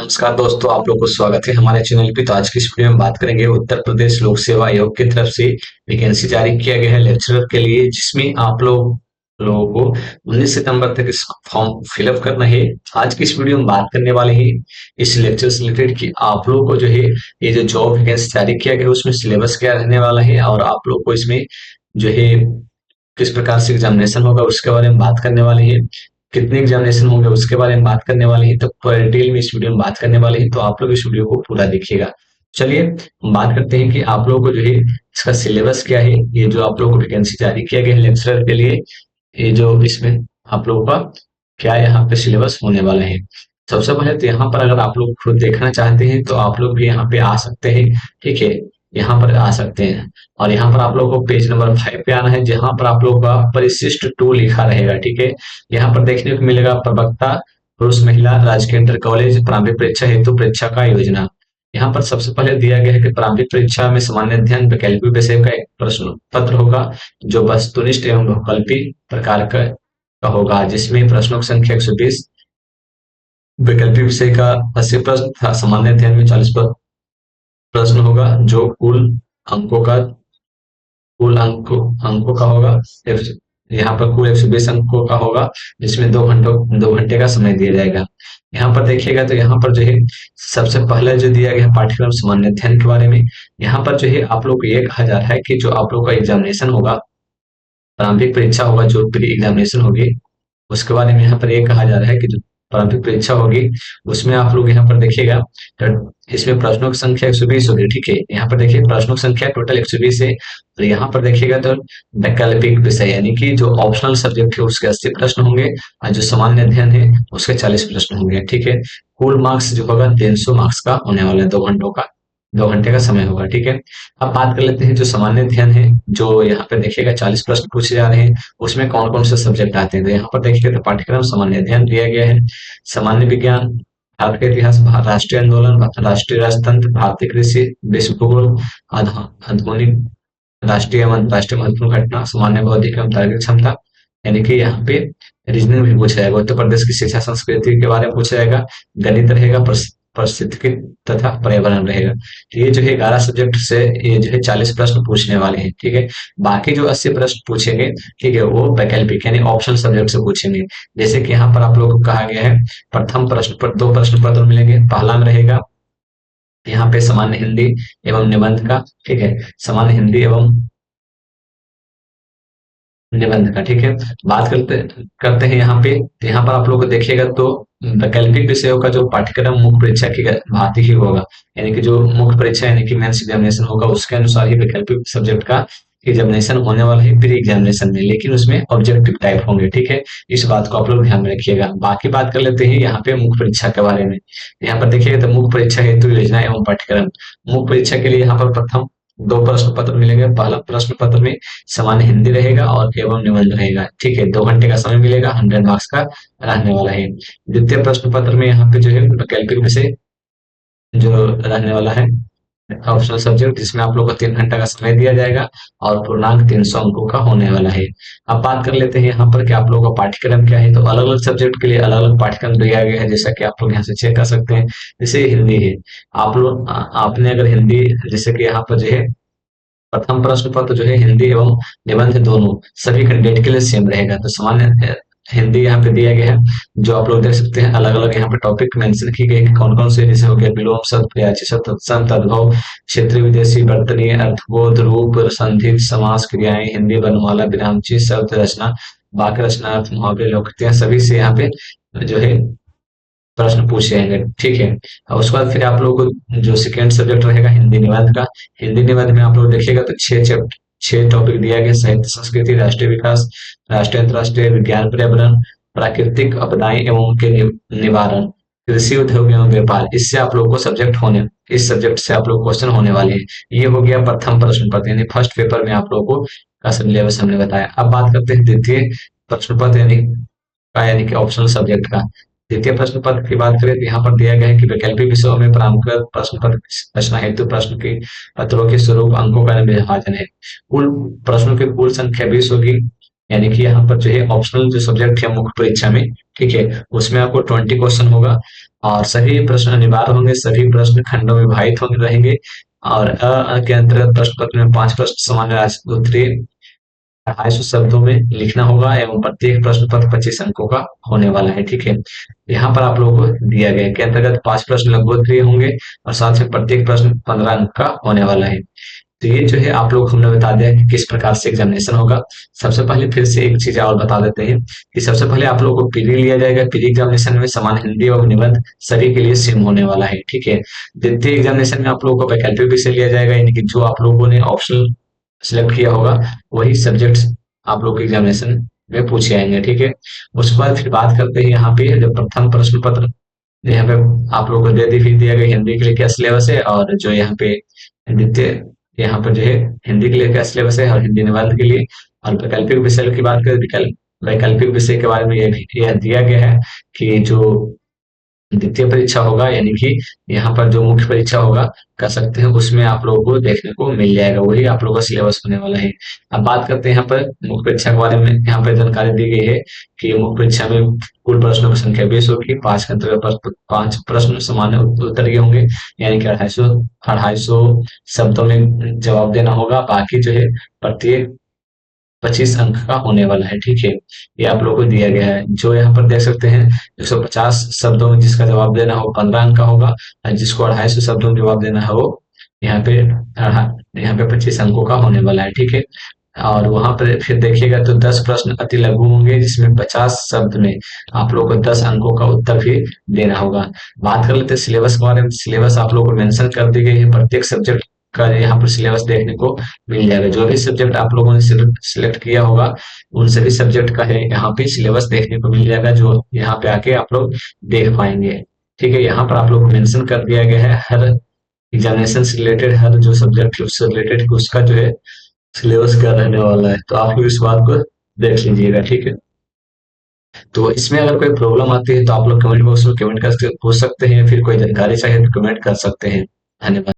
नमस्कार दोस्तों, आप लोग को स्वागत है हमारे चैनल पे। तो आज की इस वीडियो में बात करेंगे उत्तर प्रदेश लोक सेवा आयोग की तरफ से वैकेंसी जारी किया गया है लेक्चरर के लिए, जिसमें आप लोगों को 19 सितंबर तक इस फॉर्म फिलअप करना है। आज की इस वीडियो में बात करने वाले हैं इस लेक्चर से रिलेटेड कि आप लोगों को जो है ये जो जॉब वैकेंसी जारी किया गया है उसमें सिलेबस क्या रहने वाला है और आप लोग को इसमें जो है किस प्रकार से एग्जामिनेशन होगा उसके बारे में बात करने वाले हैं। कितने एग्जामिनेशन होंगे उसके बारे में बात करने वाले हैं। तो पूरा डिटेल में इस वीडियो में बात करने वाले हैं, तो आप लोग इस वीडियो को पूरा देखिएगा। चलिए हम बात करते हैं कि आप लोगों को जो है इसका सिलेबस क्या है। ये जो आप लोगों को वैकेंसी जारी किया गया है लेक्चरर के लिए, ये जो इसमें आप लोगों का क्या यहाँ पे सिलेबस होने वाला है। सबसे पहले तो यहाँ पर अगर आप लोग खुद देखना चाहते हैं तो आप लोग भी यहाँ पे आ सकते हैं। ठीक है, यहाँ पर आ सकते हैं और यहाँ पर आप लोगों को पेज नंबर 5 पे आना है, जहां पर आप लोगों का परिशिष्ट 2 लिखा रहेगा। ठीक है, यहाँ पर देखने को मिलेगा प्रवक्ता पुरुष महिला राजकीय इंटर कॉलेज प्रारंभिक परीक्षा हेतु परीक्षा का योजना। यहाँ पर सबसे पहले दिया गया है कि प्रारंभिक परीक्षा में सामान्य अध्ययन वैकल्पिक विषय का एक प्रश्न पत्र होगा जो वस्तुनिष्ठ एवं बहुकल्पी प्रकार का होगा, जिसमें प्रश्नों की संख्या 120, वैकल्पिक विषय का 80 प्रश्न तथा सामान्य अध्ययन में 40 प्रश्न होगा, जो कुल अंकों का होगा। यहाँ पर कुल 120 अंकों का होगा, जिसमें 2 घंटे का समय दिया जाएगा। यहाँ पर देखिएगा तो यहाँ पर जो है सबसे पहले जो दिया गया पाठ्यक्रम सामान्य अध्ययन के बारे में, यहाँ पर जो है आप लोग को ये कहा जा रहा है कि जो आप लोग का एग्जामिनेशन होगा, प्रारंभिक परीक्षा होगा, जो प्री एग्जामिनेशन होगी, उसके बारे में यहाँ पर ये कहा जा रहा है कि जो प्रारंभिक परीक्षा होगी उसमें आप लोग यहाँ पर देखिएगा तो इसमें प्रश्नों की संख्या 120 होगी। ठीक है, यहाँ पर देखिए प्रश्नों की संख्या टोटल 120 है और यहाँ पर देखिएगा तो वैकल्पिक विषय यानी कि जो ऑप्शनल सब्जेक्ट है उसके 80 प्रश्न होंगे और जो सामान्य अध्ययन है उसके 40 प्रश्न होंगे। ठीक है, कुल मार्क्स जो होगा 300 मार्क्स का होने वाला है, 2 घंटे का समय होगा। ठीक है, अब बात कर लेते हैं जो सामान्य अध्ययन है, जो यहाँ पे देखिएगा 40 प्रश्न पूछे जा रहे हैं, उसमें कौन कौन से सब्जेक्ट आते हैं। तो यहाँ पर देखिएगा तो पाठ्यक्रम सामान्य अध्ययन दिया गया है, सामान्य विज्ञान, भारत का इतिहास, राष्ट्रीय आंदोलन, राष्ट्रीय राजतंत्र, भारतीय कृषि, विश्व भूगोल, आधुनिक राष्ट्रीय एवं अंतर्राष्ट्रीय महत्वपूर्ण घटना, सामान्य बौद्धिक एवं तार्किक क्षमता, यानी कि यहाँ पे रीजनिंग भी पूछा जाएगा, उत्तर प्रदेश की शिक्षा संस्कृति के बारे में पूछा जाएगा, गणित रहेगा, परिस्थिति तथा पर्यावरण रहेगा। तो ये जो है 11 सब्जेक्ट से ये जो है 40 प्रश्न पूछने वाले हैं। ठीक है, बाकी जो 80 प्रश्न पूछेंगे, ठीक है, वो वैकल्पिक यानी ऑप्शनल सब्जेक्ट से पूछेंगे। जैसे कि यहाँ पर आप लोगों को कहा गया है प्रथम प्रश्न पर 2 प्रश्न पत्र मिलेंगे। पहला में रहेगा यहाँ पे सामान्य हिंदी एवं निबंध का। ठीक है, सामान्य हिंदी एवं निबंध का। ठीक है, बात करते करते हैं यहाँ पे, तो यहाँ पर आप लोग को देखिएगा तो वैकल्पिक विषयों का जो पाठ्यक्रम मुख्य परीक्षा की भांति ही होगा, यानी कि जो मुख्य परीक्षा यानी कि मेंस एग्जामिनेशन होगा उसके अनुसार ही वैकल्पिक सब्जेक्ट का एग्जामिनेशन होने वाला है प्री एग्जामिनेशन में, लेकिन उसमें ऑब्जेक्टिव टाइप होंगे। ठीक है, इस बात को आप लोग ध्यान में रखिएगा। बाकी बात कर लेते हैं यहाँ पे मुख्य परीक्षा के बारे में। यहाँ पर देखिएगा तो मुख्य परीक्षा हेतु योजना एवं पाठ्यक्रम, मुख्य परीक्षा के लिए यहाँ पर प्रथम 2 प्रश्न पत्र मिलेंगे। पहला प्रश्न पत्र में सामान्य हिंदी रहेगा और एवं निबंध रहेगा। ठीक है, 2 घंटे का समय मिलेगा, 100 मार्क्स का रहने वाला है। द्वितीय प्रश्न पत्र में यहाँ पे जो है वैकल्पिक विषय जो रहने वाला है ऑप्शनल सब्जेक्ट, जिसमें आप लोग को 3 घंटा का समय दिया जाएगा और पूर्णांक 300 अंकों का होने वाला है। अब बात कर लेते हैं यहाँ पर कि आप लोगों का पाठ्यक्रम क्या है। तो अलग अलग सब्जेक्ट के लिए अलग अलग पाठ्यक्रम दिया गया है, जैसा कि आप लोग यहाँ से चेक कर सकते हैं। जैसे हिंदी है, आप लोग आपने अगर हिंदी, जैसे कि यहाँ पर जो है प्रथम प्रश्न पत्र जो है हिंदी एवं निबंध दोनों सभी कैंडिडेट के लिए सेम रहेगा। तो सामान्य हिंदी यहाँ पे दिया गया है, जो आप लोग देख सकते हैं अलग अलग यहाँ पे टॉपिक मेंशन की गई कौन कौन से, जैसे हो गया विलोम शब्द, प्रयाची शब्द, तत्सम, तद्भव, क्षेत्रीय, विदेशी, वर्तनीय, अर्थबोध, रूप, संधि, समास, क्रियाएं, हिंदी वर्णमाला, विरामचिह्न, शब्द रचना, वाक्य रचना, अर्थ, मुहावरे, लोकोक्तियां, सभी से यहाँ पे जो है प्रश्न पूछे जाएंगे। ठीक है, और उसके बाद फिर आप लोगों को जो सेकेंड सब्जेक्ट रहेगा हिंदी निबंध का, हिंदी निबंध में आप लोग देखिएगा तो 6 टॉपिक दिया गया, साहित्य संस्कृति, राष्ट्रीय विकास, राष्ट्रीय अंतर्राष्ट्रीय, विज्ञान पर्यावरण, प्राकृतिक आपदाएं एवं उनके निवारण, कृषि उद्योग एवं व्यापार। इससे आप लोग को सब्जेक्ट होने, इस सब्जेक्ट से आप लोग क्वेश्चन होने वाले हैं। ये हो गया प्रथम प्रश्न पत्र यानी फर्स्ट पेपर में आप लोगों को का सिलेबस हमने बताया। अब बात करते हैं द्वितीय प्रश्न पत्र यानी कि ऑप्शनल सब्जेक्ट का। द्वितीय प्रश्न पत्र की बात करें तो यहाँ पर दिया गया है कि वैकल्पिक विषयों में प्रारंभिक प्रश्न पत्र रचना हेतु प्रश्न के पत्रों के स्वरूप अंकों का विभाजन है। कुल प्रश्नों की कुल संख्या 20 होगी, यानी कि यहाँ पर जो है ऑप्शनल जो सब्जेक्ट है मुख्य परीक्षा में, ठीक है, उसमें आपको 20 क्वेश्चन होगा और सभी प्रश्न अनिवार्य होंगे, सभी प्रश्न खंडों में विभाजित होंगे रहेंगे। और के अंतर्गत प्रश्न पत्र में 5 प्रश्न सामान्य राजनीतिक उत्तरीय 250 शब्दों में लिखना होगा एवं प्रत्येक प्रश्न पर 25 अंकों का होने वाला है। ठीक है, यहाँ पर आप लोगों को दिया गया है के अंतर्गत 5 प्रश्न लघुत्तरीय होंगे और साथ में प्रत्येक प्रश्न 15 अंक का होने वाला है। तो ये जो है आप लोग हमने बता दिया कि किस प्रकार से एग्जामिनेशन होगा। सबसे पहले फिर से एक चीज और बता देते हैं कि सबसे पहले आप लोगों को पीरी लिया जाएगा। पीरी एग्जामिनेशन में समान हिंदी और निबंध सभी के लिए सेम होने वाला है। ठीक है, द्वितीय एग्जामिनेशन में आप लोगों को वैकल्पिक विषय लिया जाएगा, यानी कि जो आप लोगों ने ऑप्शनल सिलेक्ट किया होगा वही सब्जेक्ट आप लोग के एग्जामिनेशन में पूछे आएंगे। ठीक है, उसके बाद फिर बात करते हैं यहाँ पे जो प्रथम प्रश्न पत्र यहाँ पे आप लोगों को दे दी दिया गया हिंदी के लिए क्या सिलेबस है, और जो यहाँ पे द्वितीय यहाँ पर जो है हिंदी के लिए क्या सिलेबस है और हिंदी निबंध के लिए। और वैकल्पिक विषय की बात करें, वैकल्पिक विषय के बारे में यह दिया गया है कि जो द्वितीय परीक्षा होगा, यानी कि यहाँ पर जो मुख्य परीक्षा होगा कर सकते हैं, उसमें आप लोगों को देखने को मिल जाएगा, वही आप लोगों का सिलेबस होने वाला है। अब बात करते हैं यहाँ पर मुख्य परीक्षा के बारे में। यहाँ पर जानकारी दी गई है कि मुख्य परीक्षा में कुल प्रश्नों की संख्या 20 होगी। 5 के अंतर्गत 5 प्रश्न सामान्य उत्तरीय होंगे, यानी कि 250 शब्दों में जवाब देना होगा। बाकी जो है प्रत्येक 25 अंक का होने वाला है। ठीक है, ये आप लोगों को दिया गया है। जो यहाँ पर देख सकते हैं 150 शब्दों में जिसका जवाब देना हो 15 अंक का होगा, और जिसको 250 शब्दों में जवाब देना हो यहाँ पे यहाँ पे 25 अंकों का होने वाला है। ठीक है, और वहां पर फिर देखिएगा तो 10 प्रश्न अति लघु होंगे, जिसमें 50 शब्द में आप लोगों को 10 अंकों का उत्तर भी देना होगा। बात कर लेते हैं सिलेबस के बारे में। सिलेबस आप लोगों को मेंशन कर दी गई है, प्रत्येक सब्जेक्ट का यहाँ पर सिलेबस देखने को मिल जाएगा। जो भी सब्जेक्ट आप लोगों ने सिलेक्ट किया होगा उन सभी सब्जेक्ट का है यहाँ पे सिलेबस देखने को मिल जाएगा, जो यहाँ पे आके आप लोग देख पाएंगे। ठीक है, यहाँ पर आप लोग को मेंशन कर दिया गया है हर एग्जामिनेशन से रिलेटेड, हर जो सब्जेक्ट उससे रिलेटेड उसका जो है सिलेबस क्या रहने वाला है, तो आप लोग इस बात को देख लीजिएगा। ठीक है, तो इसमें अगर कोई प्रॉब्लम आती है तो आप लोग कमेंट बॉक्स में कमेंट कर पूछ सकते हैं, फिर कोई जानकारी चाहिए तो कमेंट कर सकते हैं। धन्यवाद।